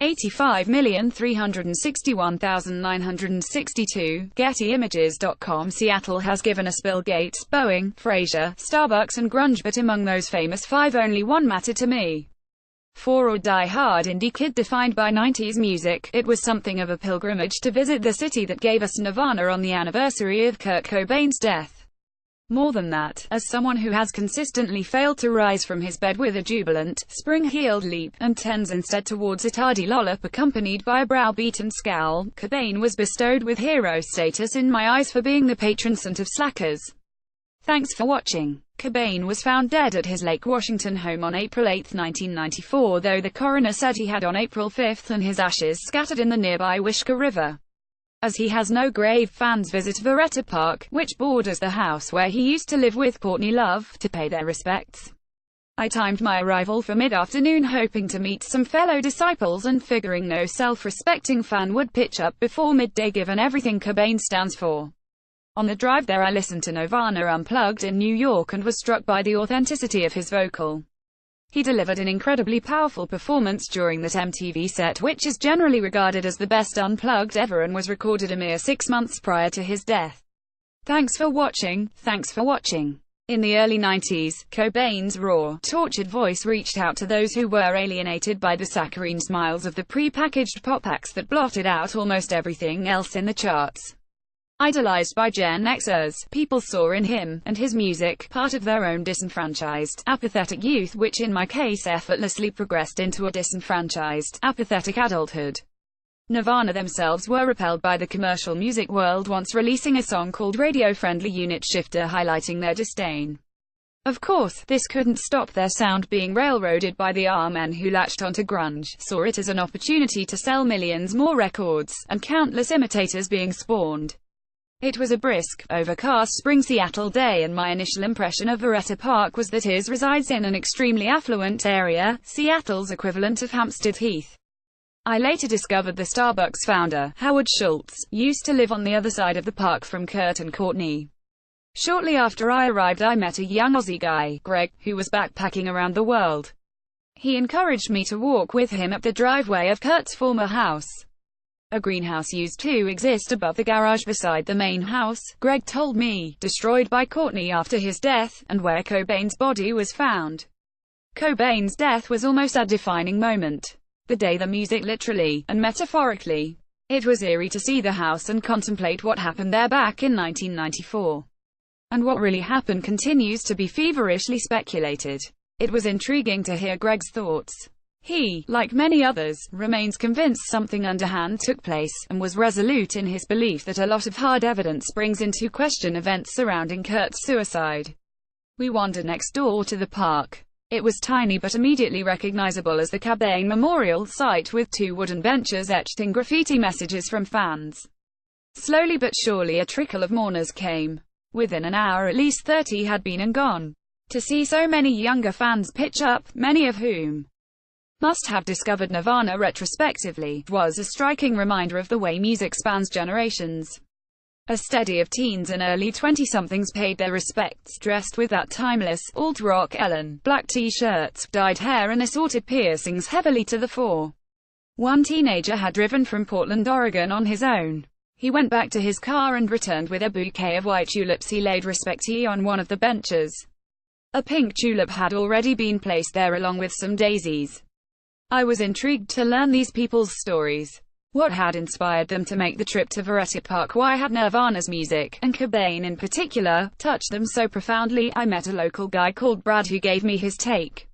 85,361,962, GettyImages.com. Seattle has given us Bill Gates, Boeing, Frasier, Starbucks and grunge, but among those famous five only one mattered to me. For a die-hard indie kid defined by 90s music, it was something of a pilgrimage to visit the city that gave us Nirvana on the anniversary of Kurt Cobain's death. More than that, as someone who has consistently failed to rise from his bed with a jubilant, spring-heeled leap, and tends instead towards a tardy lollop accompanied by a browbeaten scowl, Cobain was bestowed with hero status in my eyes for being the patron saint of slackers. Thanks for watching. Cobain was found dead at his Lake Washington home on April 8, 1994, though the coroner said he had on April 5, and his ashes scattered in the nearby Wishkah River. As he has no grave, fans visit Veretta Park, which borders the house where he used to live with Courtney Love, to pay their respects. I timed my arrival for mid-afternoon, hoping to meet some fellow disciples and figuring no self-respecting fan would pitch up before midday given everything Cobain stands for. On the drive there I listened to Nirvana Unplugged in New York and was struck by the authenticity of his vocal. He delivered an incredibly powerful performance during that MTV set, which is generally regarded as the best Unplugged ever and was recorded a mere 6 months prior to his death. Thanks for watching. Thanks for watching. In the early 90s, Cobain's raw, tortured voice reached out to those who were alienated by the saccharine smiles of the pre-packaged pop acts that blotted out almost everything else in the charts. Idolized by Gen Xers, people saw in him, and his music, part of their own disenfranchised, apathetic youth, which in my case effortlessly progressed into a disenfranchised, apathetic adulthood. Nirvana themselves were repelled by the commercial music world, once releasing a song called Radio-Friendly Unit Shifter highlighting their disdain. Of course, this couldn't stop their sound being railroaded by the men who latched onto grunge, saw it as an opportunity to sell millions more records, and countless imitators being spawned. It was a brisk, overcast spring Seattle day, and my initial impression of Veretta Park was that it resides in an extremely affluent area, Seattle's equivalent of Hampstead Heath. I later discovered the Starbucks founder, Howard Schultz, used to live on the other side of the park from Kurt and Courtney. Shortly after I arrived I met a young Aussie guy, Greg, who was backpacking around the world. He encouraged me to walk with him up the driveway of Kurt's former house. A greenhouse used to exist above the garage beside the main house, Greg told me, destroyed by Courtney after his death, and where Cobain's body was found. Cobain's death was almost a defining moment. The day the music literally, and metaphorically. It was eerie to see the house and contemplate what happened there back in 1994. And what really happened continues to be feverishly speculated. It was intriguing to hear Greg's thoughts. He, like many others, remains convinced something underhand took place, and was resolute in his belief that a lot of hard evidence brings into question events surrounding Kurt's suicide. We wandered next door to the park. It was tiny but immediately recognizable as the Cobain Memorial site, with 2 wooden benches etched in graffiti messages from fans. Slowly but surely a trickle of mourners came. Within an hour at least 30 had been and gone. To see so many younger fans pitch up, many of whom must have discovered Nirvana retrospectively, was a striking reminder of the way music spans generations. A steady of teens and early 20-somethings paid their respects, dressed with that timeless, alt-rock Ellen, black t-shirts, dyed hair and assorted piercings heavily to the fore. One teenager had driven from Portland, Oregon on his own. He went back to his car and returned with a bouquet of white tulips. He laid respectfully on one of the benches. A pink tulip had already been placed there along with some daisies. I was intrigued to learn these people's stories. What had inspired them to make the trip to Veretta Park? Why had Nirvana's music, and Cobain in particular, touched them so profoundly? I met a local guy called Brad who gave me his take.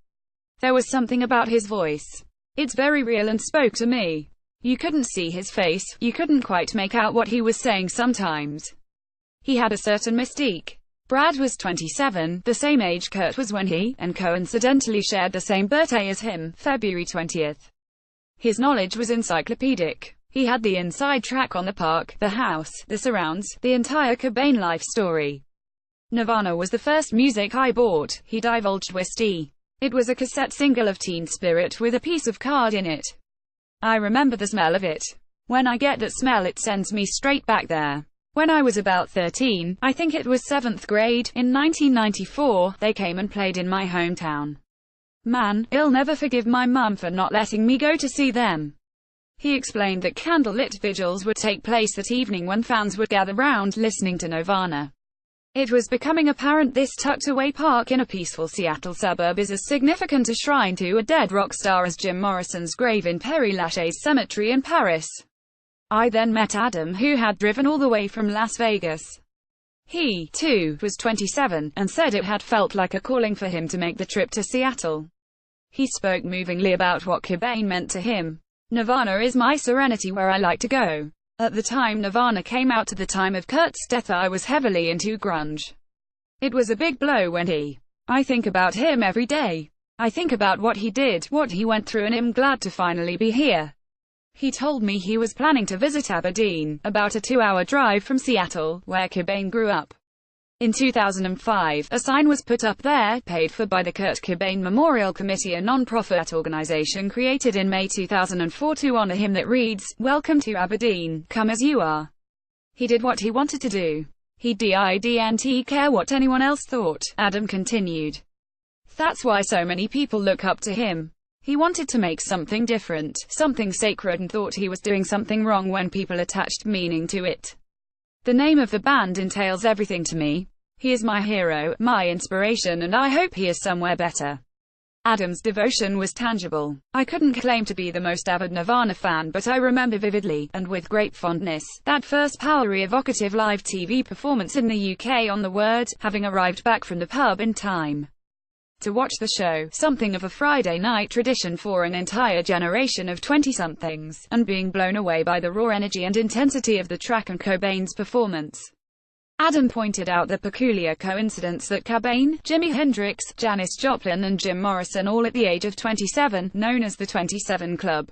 There was something about his voice. It's very real and spoke to me. You couldn't see his face, you couldn't quite make out what he was saying sometimes. He had a certain mystique. Brad was 27, the same age Kurt was when he, and coincidentally shared the same birthday as him, February 20th. His knowledge was encyclopedic. He had the inside track on the park, the house, the surrounds, the entire Cobain life story. Nirvana was the first music I bought, he divulged Wisty. It was a cassette single of Teen Spirit with a piece of card in it. I remember the smell of it. When I get that smell it sends me straight back there. When I was about 13, I think it was 7th grade, in 1994, they came and played in my hometown. Man, I'll never forgive my mum for not letting me go to see them. He explained that candlelit vigils would take place that evening when fans would gather round, listening to Nirvana. It was becoming apparent this tucked-away park in a peaceful Seattle suburb is as significant a shrine to a dead rock star as Jim Morrison's grave in Père Lachaise Cemetery in Paris. I then met Adam, who had driven all the way from Las Vegas. He, too, was 27, and said it had felt like a calling for him to make the trip to Seattle. He spoke movingly about what Cobain meant to him. Nirvana is my serenity, where I like to go. At the time Nirvana came out, to the time of Kurt's death, I was heavily into grunge. It was a big blow when I think about him every day. I think about what he did, what he went through, and I'm glad to finally be here. He told me he was planning to visit Aberdeen, about a 2-hour drive from Seattle, where Cobain grew up. In 2005, a sign was put up there, paid for by the Kurt Cobain Memorial Committee, a non-profit organization created in May 2004 to honor him, that reads, "Welcome to Aberdeen, come as you are." He did what he wanted to do. He didn't care what anyone else thought, Adam continued. That's why so many people look up to him. He wanted to make something different, something sacred, and thought he was doing something wrong when people attached meaning to it. The name of the band entails everything to me. He is my hero, my inspiration, and I hope he is somewhere better. Adam's devotion was tangible. I couldn't claim to be the most avid Nirvana fan, but I remember vividly, and with great fondness, that first powerfully evocative live TV performance in the UK on the Word, having arrived back from the pub in time to watch the show, something of a Friday night tradition for an entire generation of 20-somethings, and being blown away by the raw energy and intensity of the track and Cobain's performance. Adam pointed out the peculiar coincidence that Cobain, Jimi Hendrix, Janis Joplin and Jim Morrison, all at the age of 27, known as the 27 Club.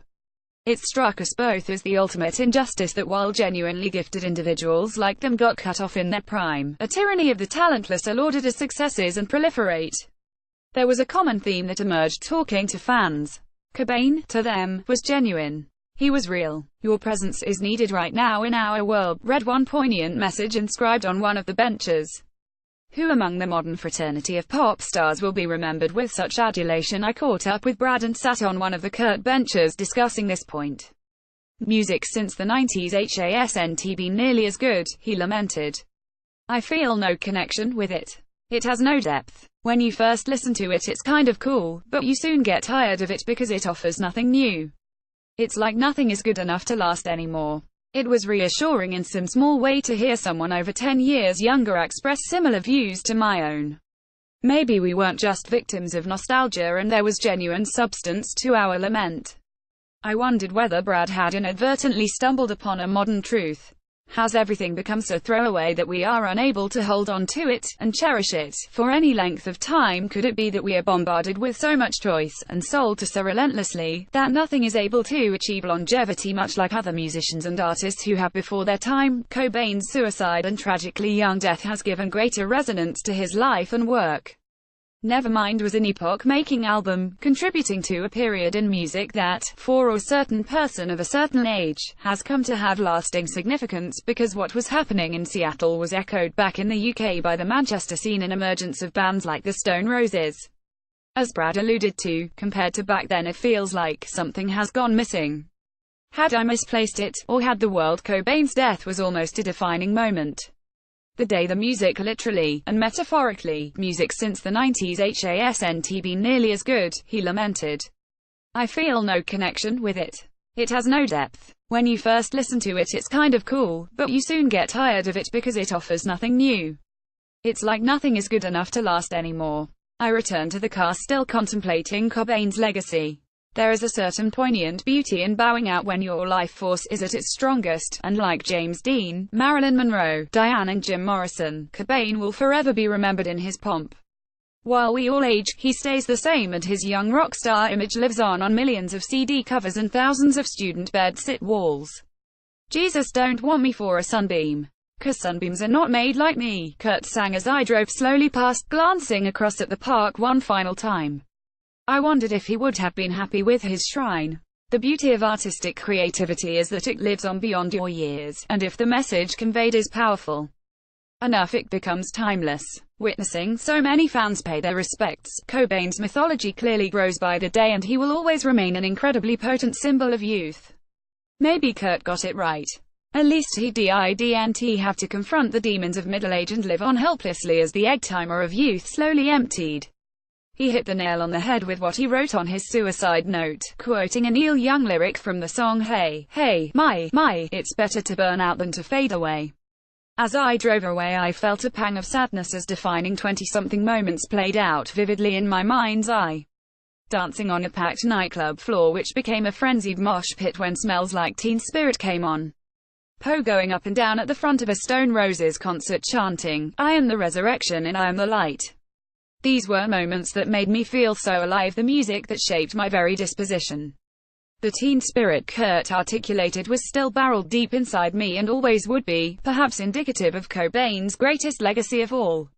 It struck us both as the ultimate injustice that while genuinely gifted individuals like them got cut off in their prime, a tyranny of the talentless are lauded as successes and proliferate. There was a common theme that emerged talking to fans. Cobain, to them, was genuine. He was real. "Your presence is needed right now in our world," read one poignant message inscribed on one of the benches. Who among the modern fraternity of pop stars will be remembered with such adulation? I caught up with Brad and sat on one of the Kurt benches discussing this point. "Music since the 90s hasn't been nearly as good," he lamented. "I feel no connection with it. It has no depth. When you first listen to it, it's kind of cool, but you soon get tired of it because it offers nothing new. It's like nothing is good enough to last anymore." It was reassuring in some small way to hear someone over 10 years younger express similar views to my own. Maybe we weren't just victims of nostalgia and there was genuine substance to our lament. I wondered whether Brad had inadvertently stumbled upon a modern truth. Has everything become so throwaway that we are unable to hold on to it, and cherish it, for any length of time? Could it be that we are bombarded with so much choice, and sold to so relentlessly, that nothing is able to achieve longevity, much like other musicians and artists who have before their time? Cobain's suicide and tragically young death has given greater resonance to his life and work. Nevermind was an epoch-making album, contributing to a period in music that, for a certain person of a certain age, has come to have lasting significance, because what was happening in Seattle was echoed back in the UK by the Manchester scene and emergence of bands like the Stone Roses. As Brad alluded to, compared to back then, it feels like something has gone missing. Had I misplaced it, or had the world? Cobain's death was almost a defining moment. The day the music, literally, and metaphorically, music since the 90s hasn't been nearly as good, he lamented. I feel no connection with it. It has no depth. When you first listen to it, it's kind of cool, but you soon get tired of it because it offers nothing new. It's like nothing is good enough to last anymore. I return to the car, still contemplating Cobain's legacy. There is a certain poignant beauty in bowing out when your life force is at its strongest, and like James Dean, Marilyn Monroe, Diane and Jim Morrison, Cobain will forever be remembered in his pomp. While we all age, he stays the same, and his young rock star image lives on millions of CD covers and thousands of student bed-sit walls. Jesus don't want me for a sunbeam. 'Cause sunbeams are not made like me, Kurt sang as I drove slowly past, glancing across at the park one final time. I wondered if he would have been happy with his shrine. The beauty of artistic creativity is that it lives on beyond your years, and if the message conveyed is powerful enough, it becomes timeless. Witnessing so many fans pay their respects, Cobain's mythology clearly grows by the day, and he will always remain an incredibly potent symbol of youth. Maybe Kurt got it right. At least he didn't have to confront the demons of middle age and live on helplessly as the egg timer of youth slowly emptied. He hit the nail on the head with what he wrote on his suicide note, quoting a Neil Young lyric from the song Hey, Hey, My, it's better to burn out than to fade away. As I drove away, I felt a pang of sadness as defining 20-something moments played out vividly in my mind's eye. Dancing on a packed nightclub floor which became a frenzied mosh pit when Smells Like Teen Spirit came on. Poe going up and down at the front of a Stone Roses concert chanting, I am the resurrection and I am the light. These were moments that made me feel so alive, the music that shaped my very disposition. The teen spirit Kurt articulated was still barreled deep inside me and always would be, perhaps indicative of Cobain's greatest legacy of all.